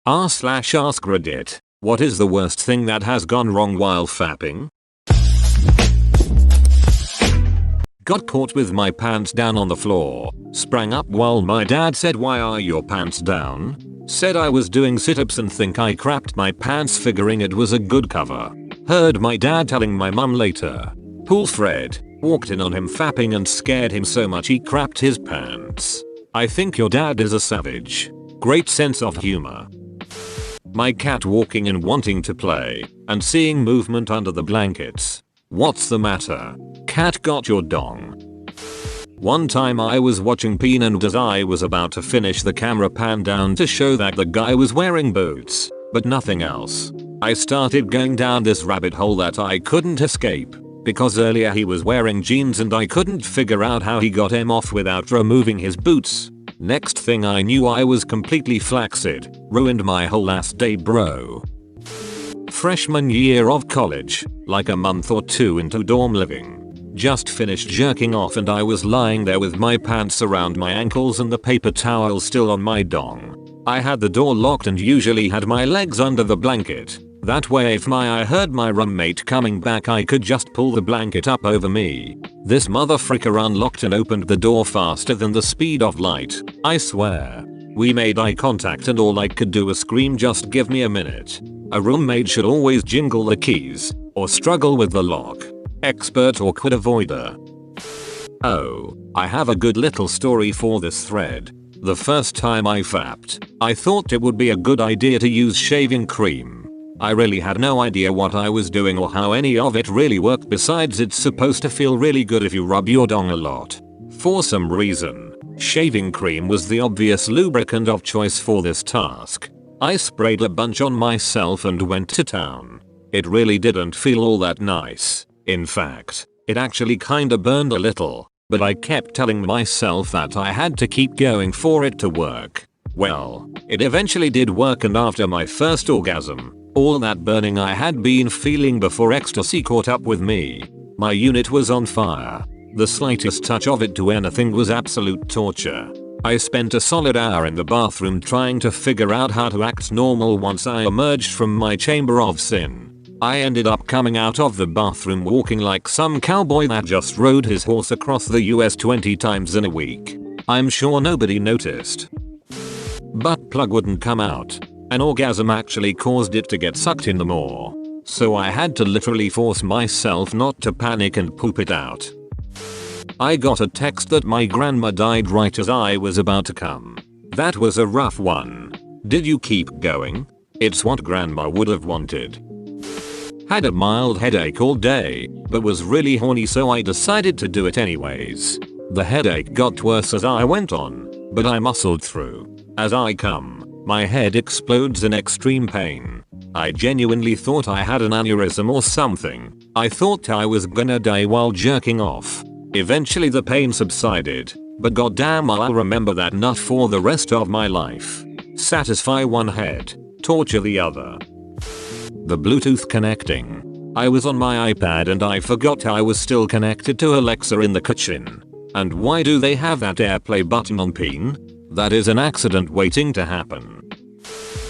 r/ask Reddit. What is the worst thing that has gone wrong while fapping? Got caught with my pants down on the floor. Sprang up while my dad said, "Why are your pants down?" Said I was doing sit-ups and think I crapped my pants, figuring it was a good cover. Heard my dad telling my mum later. Pool Fred. Walked in on him fapping and scared him so much he crapped his pants. I think your dad is a savage. Great sense of humor. My cat walking in wanting to play and seeing movement under the blankets. What's the matter? Cat got your dong. One time I was watching Peen and as I was about to finish, the camera panned down to show that the guy was wearing boots, but nothing else. I started going down this rabbit hole that I couldn't escape, because earlier he was wearing jeans and I couldn't figure out how he got them off without removing his boots. Next thing I knew I was completely flaccid. Ruined my whole last day, bro. Freshman year of college, like a month or two into dorm living. Just finished jerking off and I was lying there with my pants around my ankles and the paper towel still on my dong. I had the door locked and usually had my legs under the blanket. That way if I heard my roommate coming back I could just pull the blanket up over me. This motherfricker unlocked and opened the door faster than the speed of light, I swear. We made eye contact and all I could do was scream, "Just give me a minute." A roommate should always jingle the keys or struggle with the lock. Expert awkward avoider. Oh, I have a good little story for this thread. The first time I fapped, I thought it would be a good idea to use shaving cream. I really had no idea what I was doing or how any of it really worked, besides it's supposed to feel really good if you rub your dong a lot. For some reason, shaving cream was the obvious lubricant of choice for this task. I sprayed a bunch on myself and went to town. It really didn't feel all that nice. In fact, it actually kinda burned a little, but I kept telling myself that I had to keep going for it to work. Well, it eventually did work, and after my first orgasm, all that burning I had been feeling before ecstasy caught up with me. My unit was on fire. The slightest touch of it to anything was absolute torture. I spent a solid hour in the bathroom trying to figure out how to act normal once I emerged from my chamber of sin. I ended up coming out of the bathroom walking like some cowboy that just rode his horse across the US 20 times in a week. I'm sure nobody noticed. Butt plug wouldn't come out. An orgasm actually caused it to get sucked in the more. So I had to literally force myself not to panic and poop it out. I got a text that my grandma died right as I was about to come. That was a rough one. Did you keep going? It's what grandma would have wanted. Had a mild headache all day, but was really horny, so I decided to do it anyways. The headache got worse as I went on, but I muscled through. As I come, my head explodes in extreme pain. I genuinely thought I had an aneurysm or something. I thought I was gonna die while jerking off. Eventually the pain subsided, but goddamn I'll remember that nut for the rest of my life. Satisfy one head, torture the other. The Bluetooth connecting. I was on my iPad and I forgot I was still connected to Alexa in the kitchen. And why do they have that AirPlay button on Peen? That is an accident waiting to happen.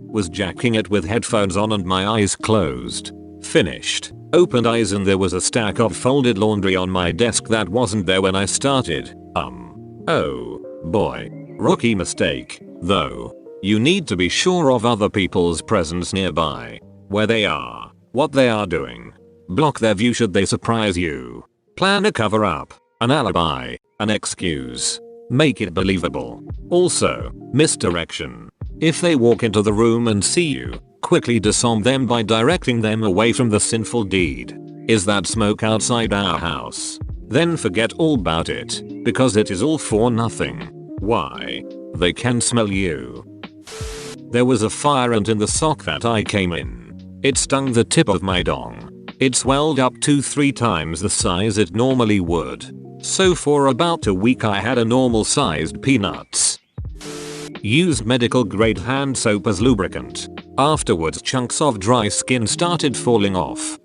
Was jacking it with headphones on and my eyes closed. Finished. Opened eyes and there was a stack of folded laundry on my desk that wasn't there when I started. Oh boy. Rookie mistake, though. You need to be sure of other people's presence nearby. Where they are, what they are doing. Block their view should they surprise you. Plan a cover up, an alibi, an excuse. Make it believable. Also, misdirection. If they walk into the room and see you, quickly disarm them by directing them away from the sinful deed. Is that smoke outside our house? Then forget all about it, because it is all for nothing. Why? They can smell you. There was a fire ant in the sock that I came in. It stung the tip of my dong. It swelled up to 3 times the size it normally would. So for about a week I had a normal sized peanuts. Used medical grade hand soap as lubricant. Afterwards chunks of dry skin started falling off.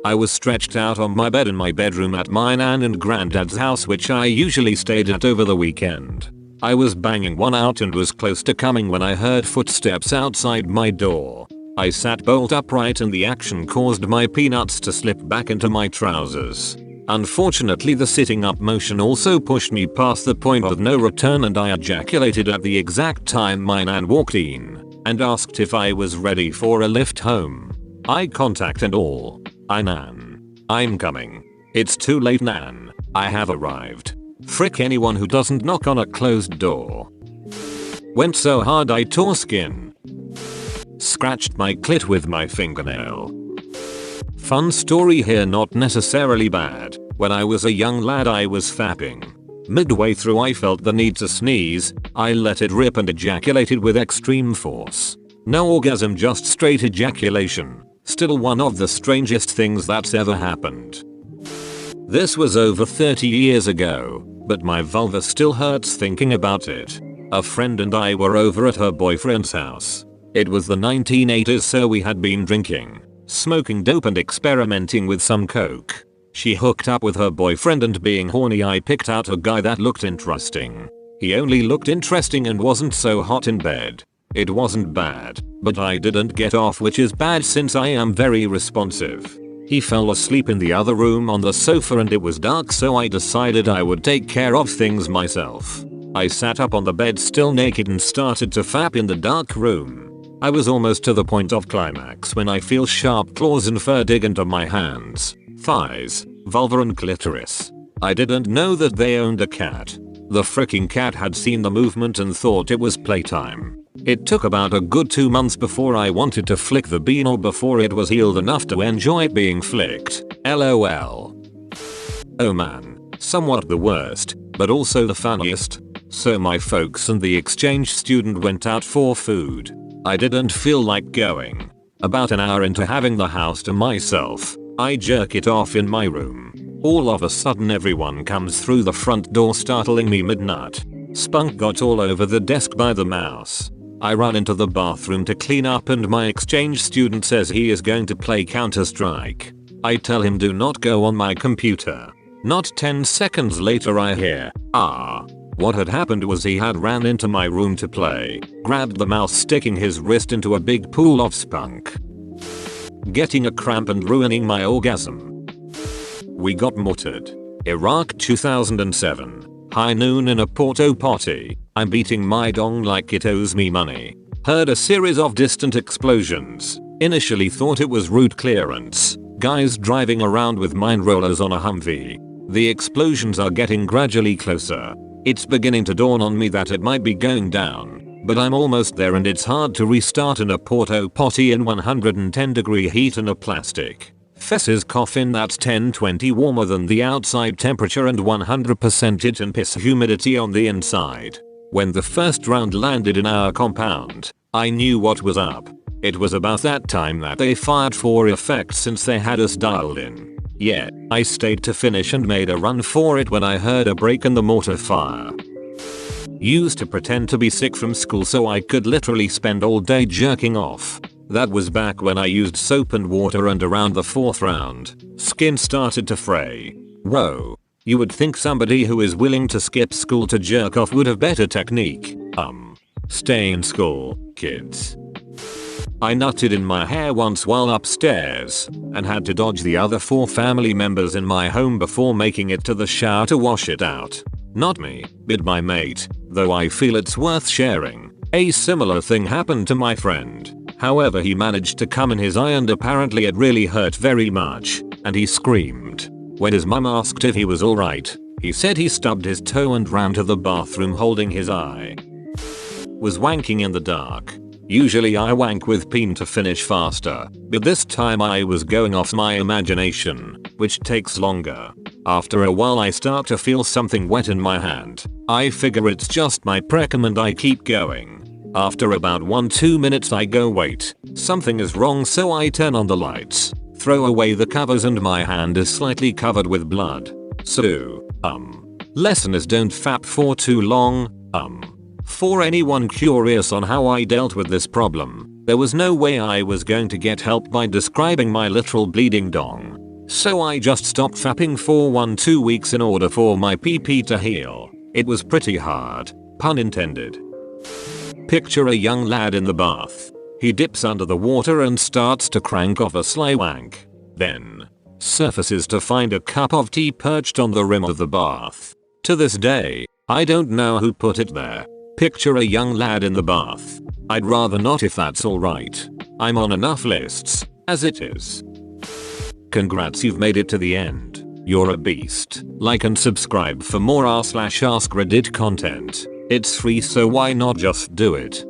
I was stretched out on my bed in my bedroom at my nan and granddad's house, which I usually stayed at over the weekend. I was banging one out and was close to coming when I heard footsteps outside my door. I sat bolt upright and the action caused my peanuts to slip back into my trousers. Unfortunately, the sitting up motion also pushed me past the point of no return and I ejaculated at the exact time my nan walked in and asked if I was ready for a lift home. Eye contact and all. Nan. I'm coming. It's too late, Nan. I have arrived. Frick anyone who doesn't knock on a closed door. Went so hard I tore skin. Scratched my clit with my fingernail. Fun story here, not necessarily bad. When I was a young lad I was fapping. Midway through I felt the need to sneeze. I let it rip and ejaculated with extreme force. No orgasm, just straight ejaculation. Still one of the strangest things that's ever happened. This was over 30 years ago, but my vulva still hurts thinking about it. A friend and I were over at her boyfriend's house. It was the 1980s, so we had been drinking, smoking dope and experimenting with some coke. She hooked up with her boyfriend and being horny I picked out a guy that looked interesting. He only looked interesting and wasn't so hot in bed. It wasn't bad, but I didn't get off, which is bad since I am very responsive. He fell asleep in the other room on the sofa and it was dark, so I decided I would take care of things myself. I sat up on the bed still naked and started to fap in the dark room. I was almost to the point of climax when I feel sharp claws and fur dig into my hands, thighs, vulva and clitoris. I didn't know that they owned a cat. The freaking cat had seen the movement and thought it was playtime. It took about a good 2 months before I wanted to flick the beano before it was healed enough to enjoy being flicked. LOL. Oh man, somewhat the worst, but also the funniest. So my folks and the exchange student went out for food. I didn't feel like going. About an hour into having the house to myself, I jerk it off in my room. All of a sudden everyone comes through the front door startling me mid-nut. Spunk got all over the desk by the mouse. I run into the bathroom to clean up and my exchange student says he is going to play Counter-Strike. I tell him do not go on my computer. Not 10 seconds later I hear, ah. What had happened was he had ran into my room to play, grabbed the mouse sticking his wrist into a big pool of spunk. Getting a cramp and ruining my orgasm. We got mortared. Iraq 2007. High noon in a porta potty. I'm beating my dong like it owes me money. Heard a series of distant explosions. Initially thought it was route clearance. Guys driving around with mine rollers on a Humvee. The explosions are getting gradually closer. It's beginning to dawn on me that it might be going down. But I'm almost there and it's hard to restart in a porta potty in 110 degree heat in a plastic Fess's coffin that's 10-20 warmer than the outside temperature and 100% it and piss humidity on the inside. When the first round landed in our compound, I knew what was up. It was about that time that they fired for effect since they had us dialed in. Yeah, I stayed to finish and made a run for it when I heard a break in the mortar fire. Used to pretend to be sick from school so I could literally spend all day jerking off. That was back when I used soap and water and around the 4th round, skin started to fray. Whoa. You would think somebody who is willing to skip school to jerk off would have better technique. Stay in school, kids. I nutted in my hair once while upstairs and had to dodge the other 4 family members in my home before making it to the shower to wash it out. Not me, but my mate, though I feel it's worth sharing. A similar thing happened to my friend. However, he managed to come in his eye and apparently it really hurt very much, and he screamed. When his mum asked if he was alright, he said he stubbed his toe and ran to the bathroom holding his eye. Was wanking in the dark. Usually I wank with peen to finish faster, but this time I was going off my imagination, which takes longer. After a while I start to feel something wet in my hand. I figure it's just my precum and I keep going. After about 1-2 minutes I go wait, something is wrong, so I turn on the lights, throw away the covers and my hand is slightly covered with blood. So, lesson is don't fap for too long, For anyone curious on how I dealt with this problem, there was no way I was going to get help by describing my literal bleeding dong. So I just stopped fapping for 1-2 weeks in order for my PP to heal. It was pretty hard. Pun intended. Picture a young lad in the bath. He dips under the water and starts to crank off a sly wank. Then surfaces to find a cup of tea perched on the rim of the bath. To this day, I don't know who put it there. Picture a young lad in the bath. I'd rather not if that's alright. I'm on enough lists, as it is. Congrats, you've made it to the end. You're a beast. Like and subscribe for more r/ask Reddit content. It's free, so why not just do it?